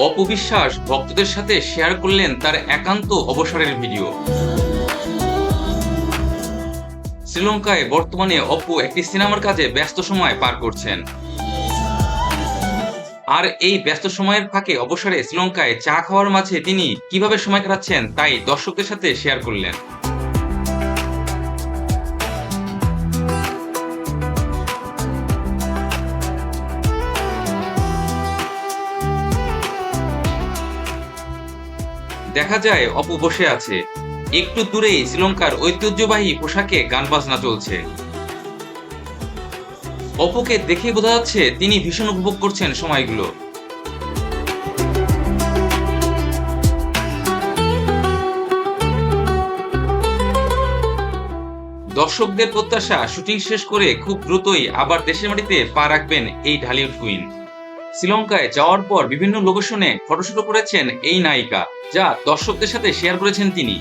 অপু বিশ্বাস ভক্তদের সাথে শেয়ার করলেন তার একান্ত অবসরের ভিডিও। শ্রীলঙ্কায় বর্তমানে অপু একটি সিনেমার কাজে ব্যস্ত সময় পার করছেন। আর এই ব্যস্ত সময়ের ফাঁকে অবসরে শ্রীলঙ্কায় চা খাওয়ার মাঝে তিনি কিভাবে সময় কাটাচ্ছেন তাই দর্শকদের সাথে শেয়ার করলেন। দেখা যায় অপু বসে আছে, একটু দূরেই শ্রীলঙ্কার ঐতিহ্যবাহী পোশাকে গান বাজনা চলছে। অপুকে দেখে বোঝা যাচ্ছে তিনি ভীষণ উপভোগ করছেন সময়গুলো। দর্শকদের প্রত্যাশা, শুটিং শেষ করে খুব দ্রুতই আবার দেশের মাটিতে পা রাখবেন এই ঢালিউড কুইন। শ্রীলঙ্কায় যাওয়ার পর বিভিন্ন লোকেশনে ফটোশুটও করেছেন এই নায়িকা, যা দর্শকদের সাথে শেয়ার করেছেন তিনি।